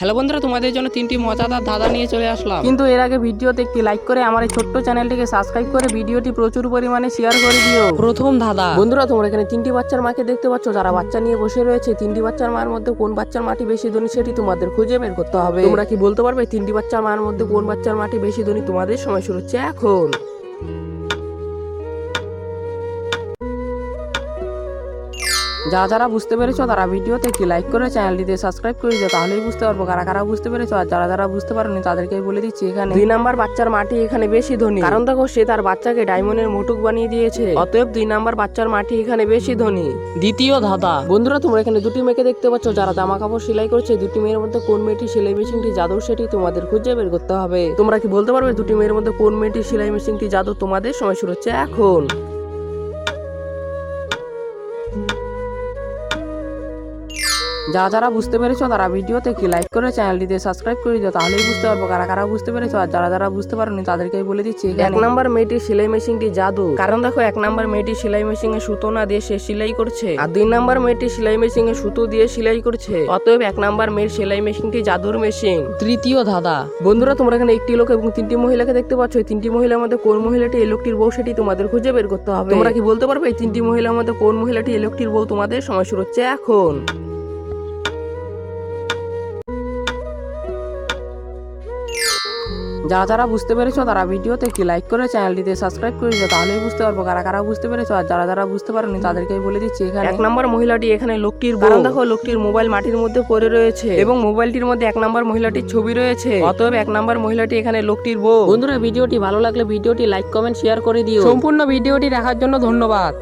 Hello বন্ধুরা, তোমাদের জন্য তিনটি মজাদার ধাঁধা নিয়ে চলে আসলাম। কিন্তু এর আগে ভিডিওতে একটি লাইক করে আমার এই ছোট্ট চ্যানেলটিকে সাবস্ক্রাইব করে ভিডিওটি প্রচুর পরিমাণে শেয়ার করে দিও। প্রথম ধাঁধা। বন্ধুরা, তোমরা এখানে তিনটি বাচ্চার মাকে দেখতে পাচ্ছ, যারা বাচ্চা নিয়ে বসে রয়েছে। তিনটি বাচ্চার মার মধ্যে কোন বাচ্চার মাটি বেশি ধনী সেটি তোমাদের খুঁজে বের করতে হবে। তোমরা কি বলতে পারবে তিনটি বাচ্চার মার মধ্যে কোন বাচ্চার মাটি বেশি ধনী? তোমাদের সময় শুরু হচ্ছে এখন। যারা বুঝতে পেরেছো তারা ভিডিওতে একটি লাইক করে চ্যানেলটিতে সাবস্ক্রাইব করে দিও, তাহলেই বুঝতে পারবো কারা কারা বুঝতে পেরেছো। আর যারা বুঝতে পারোনি তাদেরকে বলে দিচ্ছি, এখানে 2 নাম্বার বাচ্চার মাটি এখানে বেশি ধনী। কারণ দেখো, সে তার বাচ্চাকে ডায়মন্ডের মুটুক বানিয়ে দিয়েছে, অতএব 2 নাম্বার বাচ্চার মাটি এখানে বেশি ধনী। দ্বিতীয় ধাঁধা। বন্ধুরা, তোমরা এখানে দুটি মেয়েকে দেখতে পাচ্ছ, যারা জামা কাপড় সেলাই করছে। দুটি মেয়ের মধ্যে কোন মেয়েটি সেলাই মেশিনটি জাদু সেটি তোমাদের খুঁজে বের করতে হবে। তোমরা কি বলতে পারবে দুটি মেয়ের মধ্যে কোন মেয়েটি সেলাই মেশিনটি জাদু? তোমাদের সময় শুরু হচ্ছে এখন। যারা বুঝতে পেরেছো তারা ভিডিওতে একটি লাইক করে চ্যানেলটিতে সাবস্ক্রাইব করে দিও, তাহলেই বুঝতে পারবো কারা কারা বুঝতে পেরেছো। আর যারা বুঝতে পারোনি তাদেরকে বলে দিচ্ছি, 1 নাম্বার মেয়েটি সেলাই মেশিনটি জাদু। কারণ দেখো, 1 নাম্বার মেয়েটি সেলাই মেশিনে সুতো না দিয়ে সে সেলাই করছে, আর 2 নাম্বার মেয়েটি সেলাই মেশিনে সুতো দিয়ে সেলাই করছে, অতএব 1 নাম্বার মেয়ের সেলাই মেশিনটি জাদুর মেশিন। তৃতীয় ধাঁধা। বন্ধুরা, তোমরা এখানে একটি লোক এবং 3টি মহিলাকে দেখতে পাচ্ছ। এই 3টি মহিলার মধ্যে কোন মহিলাটি এই লোকটির বউ সেটি তোমাদের খুঁজে বের করতে হবে। তোমরা কি বলতে পারবে এই 3টি মহিলার মধ্যে কোন মহিলাটি এই লোকটির বউ? তোমাদের সময় শুরু হচ্ছে এখন। যারা বুঝতে পেরেছো তারা ভিডিওতে একটি লাইক করে চ্যানেলটিতে সাবস্ক্রাইব করে দিও, তাহলেই বুঝতে পারবো কারা কারা বুঝতে পেরেছো। আর যারা বুঝতে পারোনি তাদেরকে বলে দিচ্ছি, এখানে 1 নাম্বার মহিলাটি এখানে লোকটির বউ। কারণ দেখো, লোকটির মোবাইল মাটির মধ্যে পড়ে রয়েছে এবং মোবাইলটির মধ্যে 1 নাম্বার মহিলাটির ছবি রয়েছে, অতএব 1 নাম্বার মহিলাটি এখানে লোকটির বউ। বন্ধুরা, ভিডিওটি ভালো লাগলে ভিডিওটি লাইক কমেন্ট শেয়ার করে দিও। সম্পূর্ণ ভিডিওটি দেখার জন্য ধন্যবাদ।